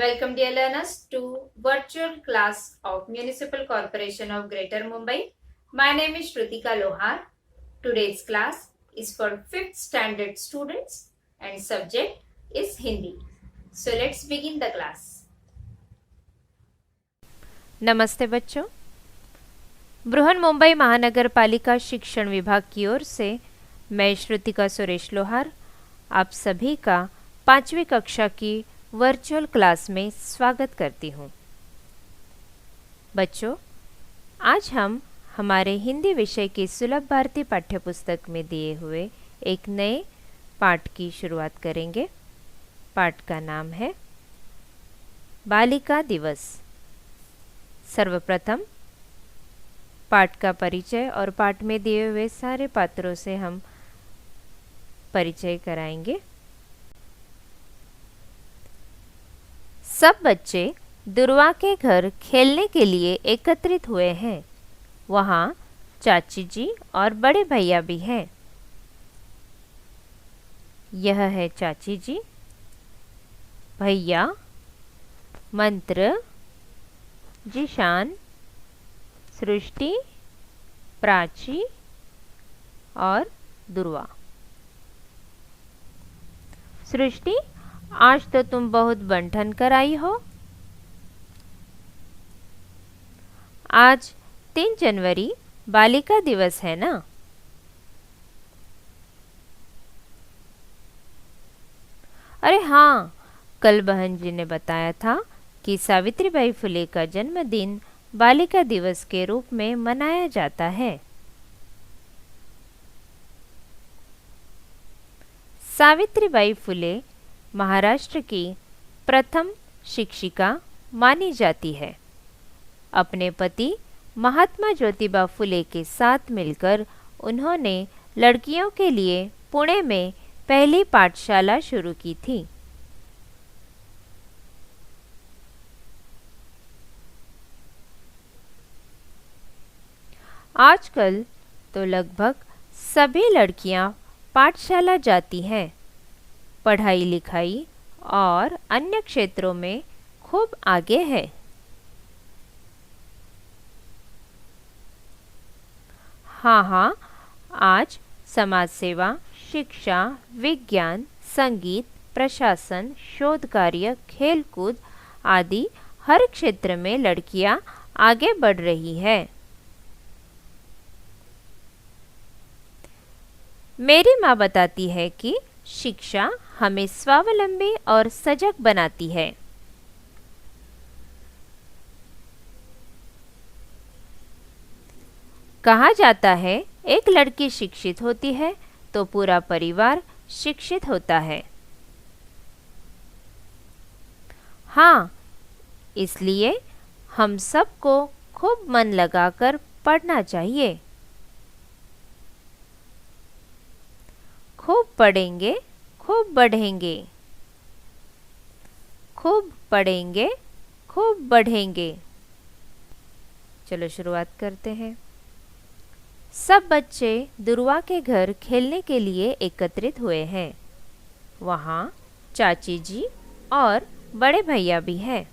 Welcome, dear learners, to virtual class of Municipal Corporation of Greater Mumbai. My name is Shrutika Lohar. Today's class is for 5th standard students and subject is Hindi. So let's begin the class. नमस्ते बच्चों। बृहन मुंबई महानगर पालिका शिक्षण विभाग की ओर से मैं श्रुतिका सुरेश लोहार आप सभी का 5वीं कक्षा की वर्चुअल क्लास में स्वागत करती हूँ। बच्चों, आज हम हमारे हिंदी विषय की सुलभ भारती पाठ्यपुस्तक में दिए हुए एक नए पाठ की शुरुआत करेंगे। पाठ का नाम है बालिका दिवस। सर्वप्रथम पाठ का परिचय और पाठ में दिए हुए सारे पात्रों से हम परिचय कराएंगे। सब बच्चे दुर्वा के घर खेलने के लिए एकत्रित हुए हैं। वहाँ चाची जी और बड़े भैया भी हैं। यह है चाची जी, भैया, मंत्र, जिशान, सृष्टि, प्राची और दुर्वा। सृष्टि, आज तो तुम बहुत बंठन कर आई हो। आज 3 जनवरी बालिका दिवस है ना? अरे हाँ, कल बहन जी ने बताया था कि सावित्रीबाई फुले का जन्मदिन बालिका दिवस के रूप में मनाया जाता है। सावित्रीबाई फुले महाराष्ट्र की प्रथम शिक्षिका मानी जाती है। अपने पति महात्मा ज्योतिबा फुले के साथ मिलकर उन्होंने लड़कियों के लिए पुणे में पहली पाठशाला शुरू की थी। आजकल तो लगभग सभी लड़कियां पाठशाला जाती हैं। पढ़ाई लिखाई और अन्य क्षेत्रों में खूब आगे है। हाँ, आज समाज सेवा, शिक्षा, विज्ञान, संगीत, प्रशासन, शोध कार्य, खेलकूद आदि हर क्षेत्र में लड़कियां आगे बढ़ रही है। मेरी माँ बताती है कि शिक्षा हमें स्वावलंबी और सजग बनाती है। कहा जाता है एक लड़की शिक्षित होती है तो पूरा परिवार शिक्षित होता है। हाँ, इसलिए हम सबको खूब मन लगाकर पढ़ना चाहिए। खूब पढ़ेंगे, खूब बढ़ेंगे। खूब पढ़ेंगे, खूब बढ़ेंगे। चलो शुरुआत करते हैं। सब बच्चे दुर्वा के घर खेलने के लिए एकत्रित हुए हैं। वहाँ चाची जी और बड़े भैया भी हैं।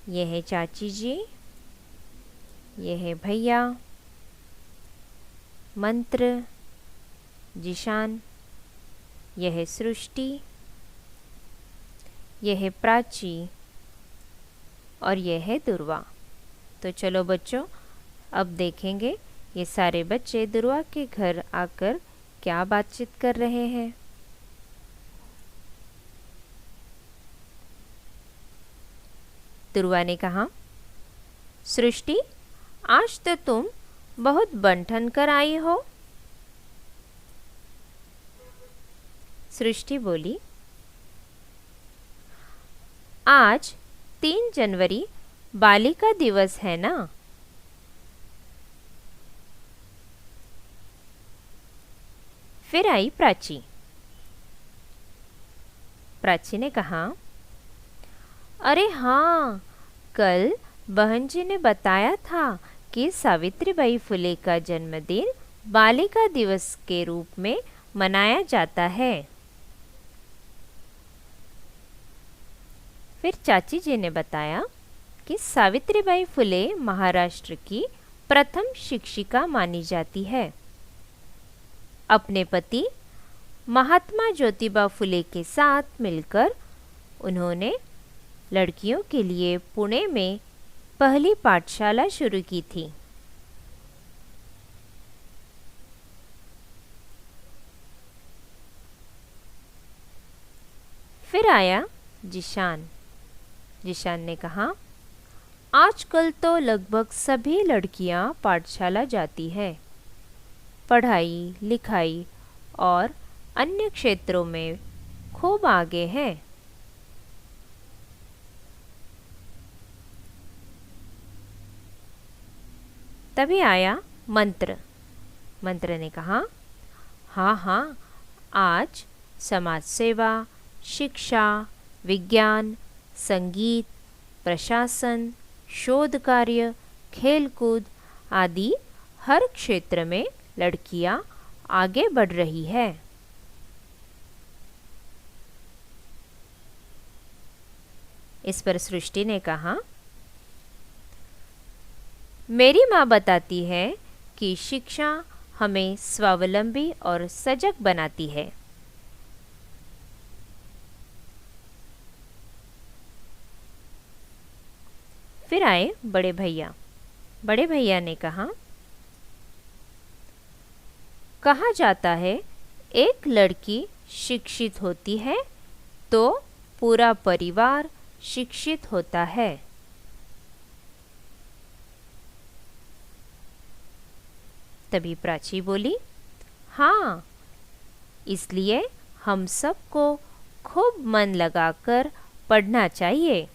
यह है चाची जी, यह है भैया, मंत्र, जिशान, यह है सृष्टि, यह है प्राची और यह है दुर्वा। तो चलो बच्चों, अब देखेंगे ये सारे बच्चे दुर्वा के घर आकर क्या बातचीत कर रहे हैं। दुर्वा ने कहा, सृष्टि, आज तो तुम बहुत बंठन कर आई हो। सृष्टि बोली, आज 3 जनवरी बालिका दिवस है ना? फिर आई प्राची। प्राची ने कहा, अरे हाँ, कल बहन जी ने बताया था कि सावित्रीबाई फुले का जन्मदिन बालिका दिवस के रूप में मनाया जाता है। फिर चाची जी ने बताया कि सावित्रीबाई फुले महाराष्ट्र की प्रथम शिक्षिका मानी जाती है। अपने पति महात्मा ज्योतिबा फुले के साथ मिलकर उन्होंने लड़कियों के लिए पुणे में पहली पाठशाला शुरू की थी। फिर आया जिशान। जिशान ने कहा, आजकल तो लगभग सभी लड़कियां पाठशाला जाती हैं। पढ़ाई लिखाई और अन्य क्षेत्रों में खूब आगे हैं। तभी आया मंत्र। मंत्र ने कहा, हाँ हाँ, आज समाज सेवा, शिक्षा, विज्ञान, संगीत, प्रशासन, शोध कार्य, खेलकूद आदि हर क्षेत्र में लड़कियां आगे बढ़ रही है। इस पर सृष्टि ने कहा, मेरी माँ बताती है कि शिक्षा हमें स्वावलंबी और सजग बनाती है। फिर आए बड़े भैया। बड़े भैया ने कहा, कहा जाता है एक लड़की शिक्षित होती है तो पूरा परिवार शिक्षित होता है। तभी प्राची बोली, हाँ, इसलिए हम सबको खूब मन लगाकर पढ़ना चाहिए।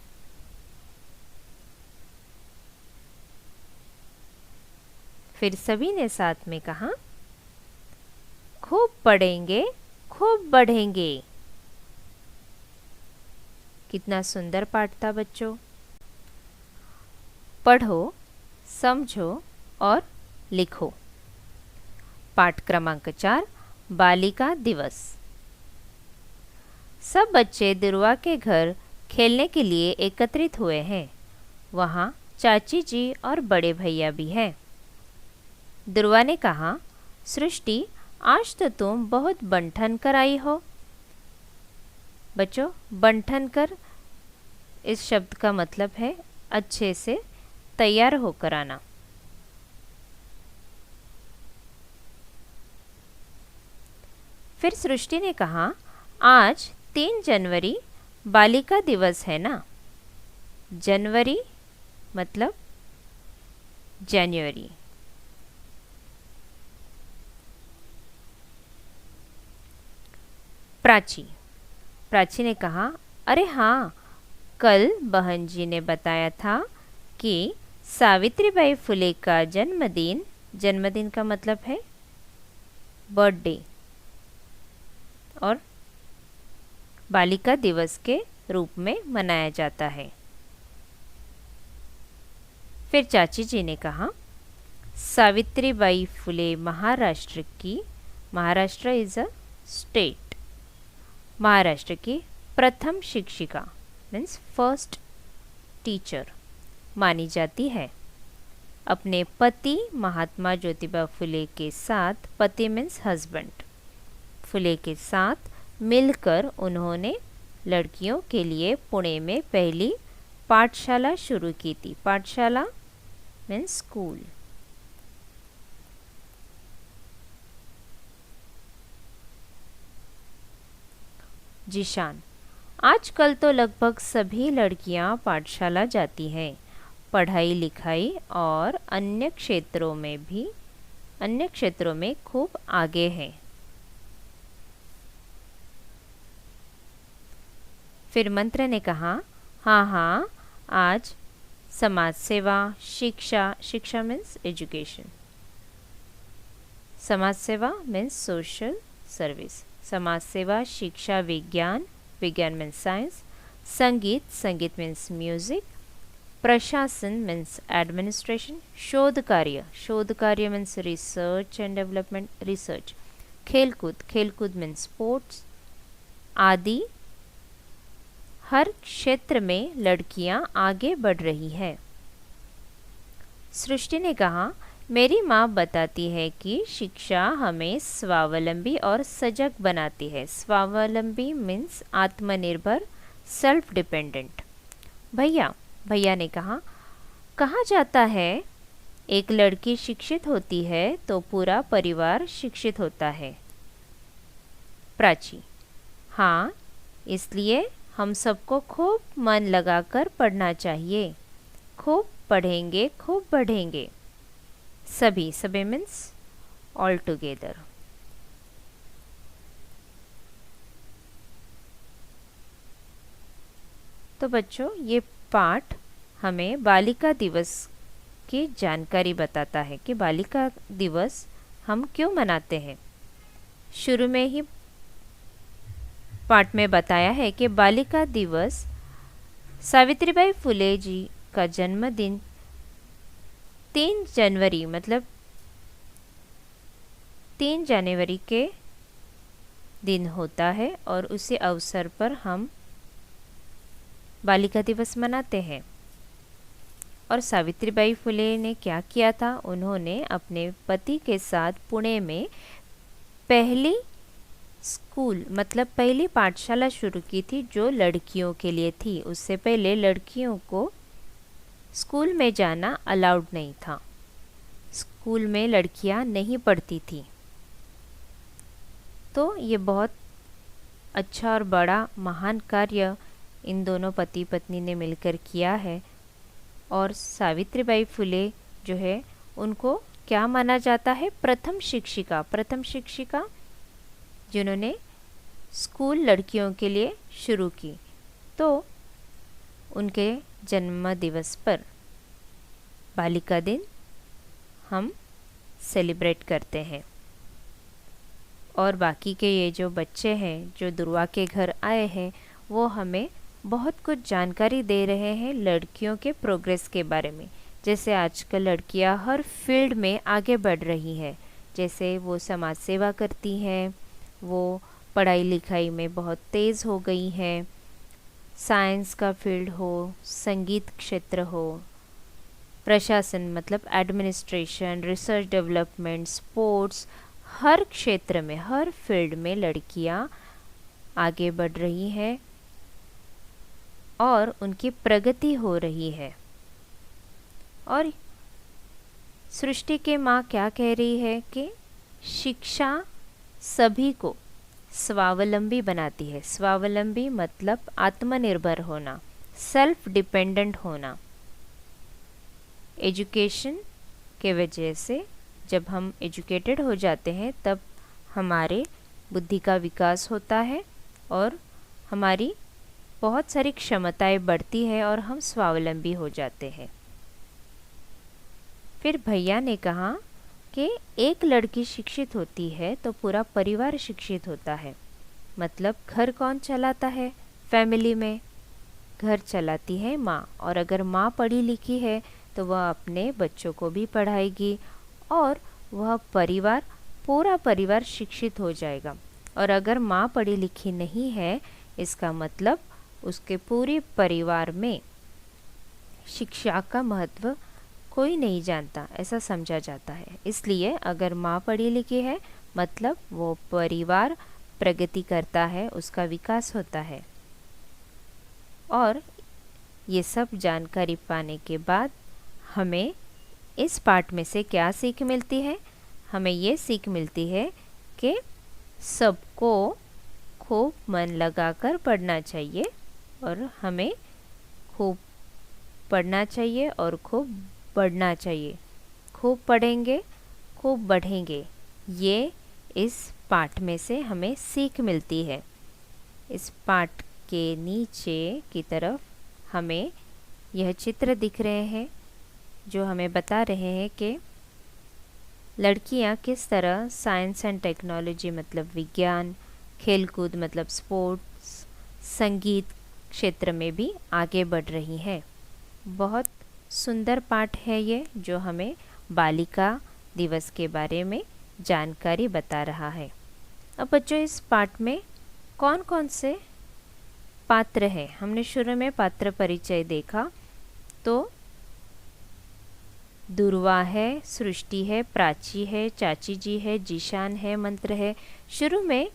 फिर सभी ने साथ में कहा, खूब पढ़ेंगे, खूब बढ़ेंगे। कितना सुंदर पाठ था बच्चों। पढ़ो, समझो और लिखो। पाठ क्रमांक 4, बालिका दिवस। सब बच्चे दुर्वा के घर खेलने के लिए एकत्रित हुए हैं। वहाँ चाची जी और बड़े भैया भी हैं। दुर्वा ने कहा, सृष्टि, आज तो तुम बहुत बंठन कर आई हो। बच्चों, बंठन कर इस शब्द का मतलब है अच्छे से तैयार होकर आना। फिर सृष्टि ने कहा, आज 3 जनवरी बालिका दिवस है ना। जनवरी मतलब जनवरी। प्राची ने कहा, अरे हाँ, कल बहन जी ने बताया था कि सावित्रीबाई फुले का जन्मदिन का मतलब है बर्थडे, और बालिका दिवस के रूप में मनाया जाता है। फिर चाची जी ने कहा, Savitribai Phule Maharashtra is a state, Maharashtra की प्रथम शिक्षिका मीन्स फर्स्ट टीचर मानी जाती है। अपने पति महात्मा ज्योतिबा फुले के साथ, पति मीन्स हस्बैंड, फुले के साथ मिलकर उन्होंने लड़कियों के लिए पुणे में पहली पाठशाला शुरू की थी। पाठशाला मीन्स स्कूल। जिशान, आजकल तो लगभग सभी लड़कियां पाठशाला जाती हैं। पढ़ाई लिखाई और अन्य क्षेत्रों में खूब आगे हैं। फिर मंत्र ने कहा, हाँ हाँ, आज समाज सेवा, शिक्षा मीन्स एजुकेशन, समाज सेवा मीन्स सोशल सर्विस, समाज सेवा, शिक्षा, विज्ञान मीन्स साइंस, संगीत मीन्स म्यूजिक, प्रशासन मीन्स एडमिनिस्ट्रेशन, शोध कार्य means research and development, research, खेलकूद मीन्स स्पोर्ट्स आदि हर क्षेत्र में लड़कियां आगे बढ़ रही है। सृष्टि ने कहा, मेरी माँ बताती है कि शिक्षा हमें स्वावलंबी और सजग बनाती है। स्वावलंबी मीन्स आत्मनिर्भर, सेल्फ डिपेंडेंट। भैया ने कहा, कहा जाता है एक लड़की शिक्षित होती है तो पूरा परिवार शिक्षित होता है। प्राची, हाँ, इसलिए हम सबको खूब मन लगाकर पढ़ना चाहिए। खूब पढ़ेंगे खूब बढ़ेंगे। सभी मीन्स ऑल टुगेदर। तो बच्चों, ये पाठ हमें बालिका दिवस की जानकारी बताता है कि बालिका दिवस हम क्यों मनाते हैं। शुरू में ही पाठ में बताया है कि बालिका दिवस सावित्रीबाई फुले जी का जन्मदिन 3 जनवरी मतलब 3 जनवरी के दिन होता है और उसी अवसर पर हम बालिका दिवस मनाते हैं। और सावित्रीबाई फुले ने क्या किया था? उन्होंने अपने पति के साथ पुणे में पहली स्कूल मतलब पहली पाठशाला शुरू की थी जो लड़कियों के लिए थी। उससे पहले लड़कियों को स्कूल में जाना अलाउड नहीं था। स्कूल में लड़कियां नहीं पढ़ती थी। तो ये बहुत अच्छा और बड़ा महान कार्य इन दोनों पति पत्नी ने मिलकर किया है। और सावित्रीबाई फुले जो है उनको क्या माना जाता है? प्रथम शिक्षिका जिन्होंने स्कूल लड़कियों के लिए शुरू की। तो उनके जन्म दिवस पर बालिका दिन हम सेलिब्रेट करते हैं। और बाकी के ये जो बच्चे हैं जो दुर्वा के घर आए हैं वो हमें बहुत कुछ जानकारी दे रहे हैं लड़कियों के प्रोग्रेस के बारे में। जैसे आजकल लड़कियां हर फील्ड में आगे बढ़ रही हैं। जैसे वो समाज सेवा करती हैं, वो पढ़ाई लिखाई में बहुत तेज़ हो गई हैं, साइंस का फील्ड हो, संगीत क्षेत्र हो, प्रशासन मतलब एडमिनिस्ट्रेशन, रिसर्च डेवलपमेंट, स्पोर्ट्स, हर क्षेत्र में हर फील्ड में लड़कियां आगे बढ़ रही हैं और उनकी प्रगति हो रही है। और सृष्टि के माँ क्या कह रही है कि शिक्षा सभी को स्वावलंबी बनाती है। स्वावलंबी मतलब आत्मनिर्भर होना, सेल्फ डिपेंडेंट होना। एजुकेशन के वजह से जब हम एजुकेटेड हो जाते हैं तब हमारे बुद्धि का विकास होता है और हमारी बहुत सारी क्षमताएं बढ़ती है और हम स्वावलंबी हो जाते हैं। फिर भैया ने कहा कि एक लड़की शिक्षित होती है तो पूरा परिवार शिक्षित होता है। मतलब घर कौन चलाता है? फैमिली में घर चलाती है माँ। और अगर माँ पढ़ी लिखी है तो वह अपने बच्चों को भी पढ़ाएगी और वह परिवार पूरा परिवार शिक्षित हो जाएगा। और अगर माँ पढ़ी लिखी नहीं है इसका मतलब उसके पूरे परिवार में शिक्षा का महत्व कोई नहीं जानता, ऐसा समझा जाता है। इसलिए अगर माँ पढ़ी लिखी है मतलब वो परिवार प्रगति करता है, उसका विकास होता है। और ये सब जानकारी पाने के बाद हमें इस पाठ में से क्या सीख मिलती है? हमें ये सीख मिलती है कि सबको खूब मन लगाकर पढ़ना चाहिए और हमें खूब पढ़ना चाहिए और खूब बढ़ना चाहिए। खूब पढ़ेंगे खूब बढ़ेंगे, ये इस पाठ में से हमें सीख मिलती है। इस पाठ के नीचे की तरफ हमें यह चित्र दिख रहे हैं जो हमें बता रहे हैं कि लड़कियां किस तरह साइंस एंड टेक्नोलॉजी मतलब विज्ञान, खेलकूद मतलब स्पोर्ट्स, संगीत क्षेत्र में भी आगे बढ़ रही हैं। बहुत सुंदर पाठ है ये जो हमें बालिका दिवस के बारे में जानकारी बता रहा है। अब बच्चों, इस पाठ में कौन कौन से पात्र है। हमने शुरू में पात्र परिचय देखा, तो दुर्वा है, सृष्टि है, प्राची है, चाची जी है, जीशान है, मंत्र है। शुरू में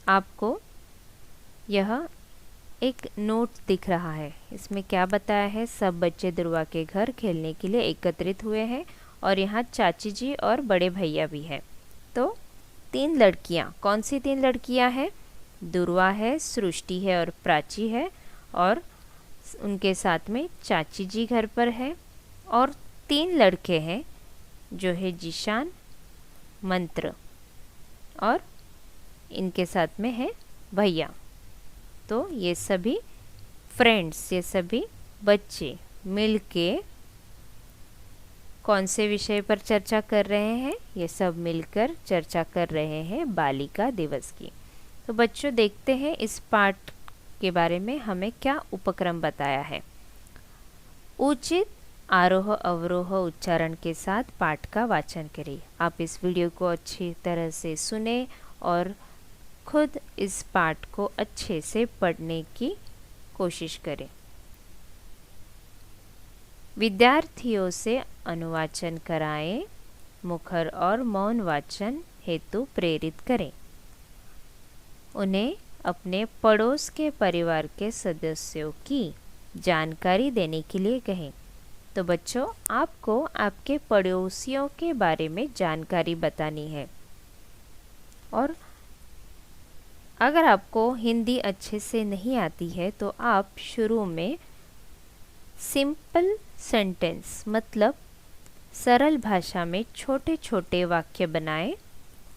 आपको यह एक नोट दिख रहा है। इसमें क्या बताया है? सब बच्चे दुर्वा के घर खेलने के लिए एकत्रित हुए हैं और यहाँ चाची जी और बड़े भैया भी है। तो 3 लड़कियाँ, कौन सी 3 लड़कियाँ हैं? दुर्वा है, सृष्टि है और प्राची है, और उनके साथ में चाची जी घर पर है। और 3 लड़के हैं जो है जीशान, मंत्र, और इनके साथ में है भैया। तो ये सभी फ्रेंड्स, ये सभी बच्चे मिलके कौन से विषय पर चर्चा कर रहे हैं? ये सब मिलकर चर्चा कर रहे हैं बालिका दिवस की। तो बच्चों देखते हैं इस पाठ के बारे में हमें क्या उपक्रम बताया है। उचित आरोह अवरोह उच्चारण के साथ पाठ का वाचन करें। आप इस वीडियो को अच्छी तरह से सुने और खुद इस पाठ को अच्छे से पढ़ने की कोशिश करें। विद्यार्थियों से अनुवाचन कराएं, मुखर और मौन वाचन हेतु प्रेरित करें। उन्हें अपने पड़ोस के परिवार के सदस्यों की जानकारी देने के लिए कहें। तो बच्चों, आपको आपके पड़ोसियों के बारे में जानकारी बतानी है। और अगर आपको हिंदी अच्छे से नहीं आती है तो आप शुरू में सिंपल सेंटेंस मतलब सरल भाषा में छोटे छोटे वाक्य बनाएं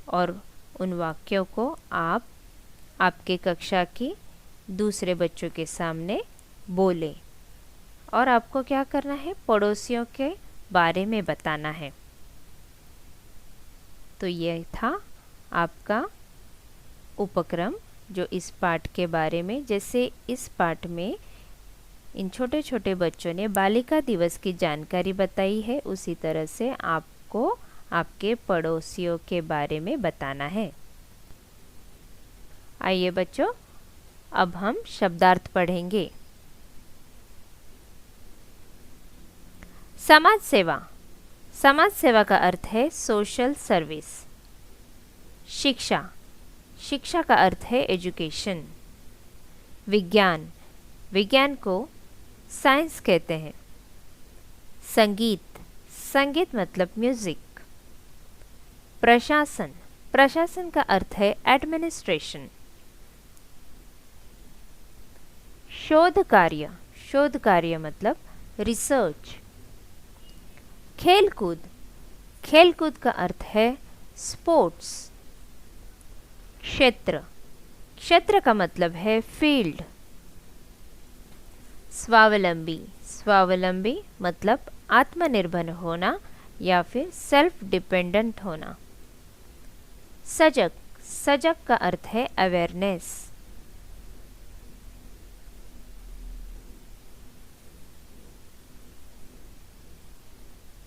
और उन वाक्यों को आप आपके कक्षा की दूसरे बच्चों के सामने बोलें। और आपको क्या करना है? पड़ोसियों के बारे में बताना है। तो यह था आपका उपक्रम जो इस पाठ के बारे में, जैसे इस पाठ में इन छोटे छोटे बच्चों ने बालिका दिवस की जानकारी बताई है, उसी तरह से आपको आपके पड़ोसियों के बारे में बताना है। आइए बच्चों, अब हम शब्दार्थ पढ़ेंगे। समाज सेवा। समाज सेवा का अर्थ है सोशल सर्विस। शिक्षा। शिक्षा का अर्थ है एजुकेशन। विज्ञान। विज्ञान को साइंस कहते हैं। संगीत। संगीत मतलब म्यूजिक। प्रशासन। प्रशासन का अर्थ है एडमिनिस्ट्रेशन। शोध कार्य। शोध कार्य मतलब रिसर्च। खेलकूद। खेलकूद का अर्थ है स्पोर्ट्स। क्षेत्र। क्षेत्र का मतलब है फील्ड। स्वावलंबी। स्वावलंबी मतलब आत्मनिर्भर होना या फिर सेल्फ डिपेंडेंट होना। सजग। सजग का अर्थ है अवेयरनेस।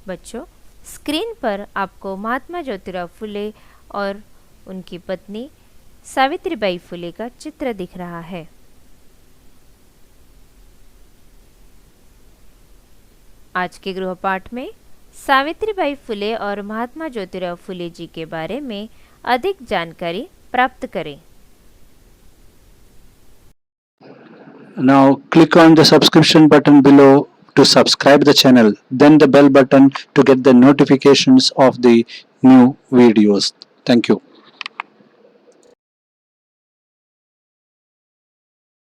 बच्चों, स्क्रीन पर आपको महात्मा ज्योतिराव फुले और उनकी पत्नी सावित्रीबाई फुले का चित्र दिख रहा है। आज के गृहपाठ में सावित्रीबाई फुले और महात्मा ज्योतिराव फुले जी के बारे में अधिक जानकारी प्राप्त करें। Now click on the subscription button below to subscribe the channel, then the bell button to get the notifications of the new videos. Thank you.